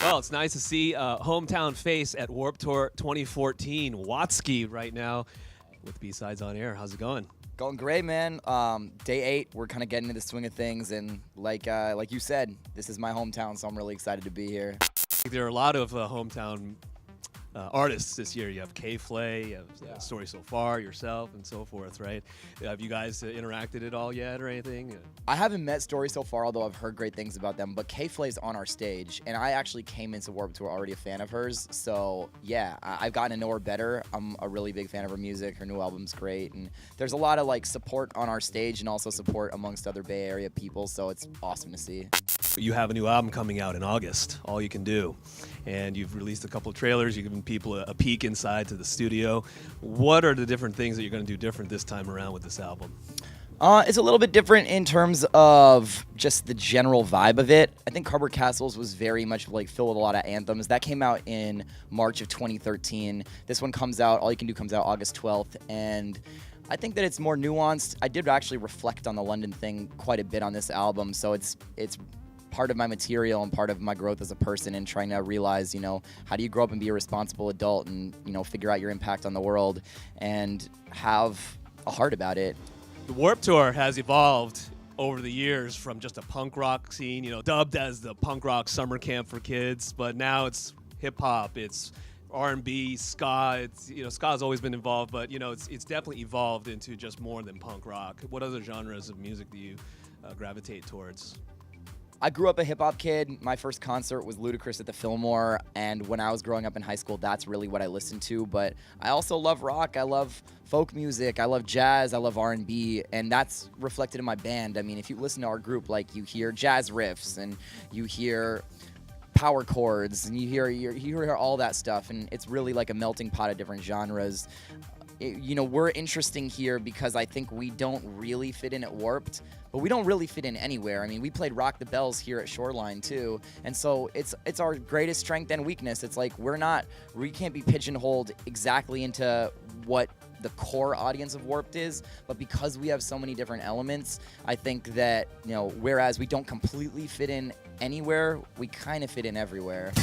Well, it's nice to see hometown face at Warped Tour 2014. Watsky right now with B-Sides on Air. How's it going? Going great, man. Day 8, we're kind of getting into the swing of things, and like you said, this is my hometown, so I'm really excited to be here. There are a lot of hometown artists this year. You have K-Flay, you have Story So Far, yourself, and so forth, right? Have you guys interacted at all yet or anything? I haven't met Story So Far, although I've heard great things about them, but K-Flay's on our stage, and I actually came into Warped Tour already a fan of hers, so yeah, I've gotten to know her better. I'm a really big fan of her music. Her new album's great, and there's a lot of like support on our stage and also support amongst other Bay Area people, so it's awesome to see. You have a new album coming out in August, All You Can Do, and you've released a couple of trailers. You've given people a peek inside to the studio. What are the different things that you're going to do different this time around with this album? It's a little bit different in terms of just the general vibe of it. I think Cardboard Castles was very much like filled with a lot of anthems. That came out in March of 2013. This one comes out, All You Can Do comes out August 12th, and I think that it's more nuanced. I did actually reflect on the London thing quite a bit on this album, so it's part of my material and part of my growth as a person and trying to realize, you know, how do you grow up and be a responsible adult and, you know, figure out your impact on the world and have a heart about it. The Warped Tour has evolved over the years from just a punk rock scene, you know, dubbed as the punk rock summer camp for kids, but now it's hip hop, it's R&B, ska. It's, you know, ska's always been involved, but you know, it's definitely evolved into just more than punk rock. What other genres of music do you gravitate towards? I grew up a hip-hop kid. My first concert was Ludacris at the Fillmore, and when I was growing up in high school, that's really what I listened to. But I also love rock. I love folk music. I love jazz. I love R&B, and that's reflected in my band. I mean, if you listen to our group, like, you hear jazz riffs, and you hear power chords, and you hear all that stuff, and it's really like a melting pot of different genres. You know, we're interesting here because I think we don't really fit in at Warped, but we don't really fit in anywhere. I mean, we played Rock the Bells here at Shoreline too, and so it's our greatest strength and weakness. It's like we can't be pigeonholed exactly into what the core audience of Warped is, but because we have so many different elements, I think that, you know, whereas we don't completely fit in anywhere, we kind of fit in everywhere.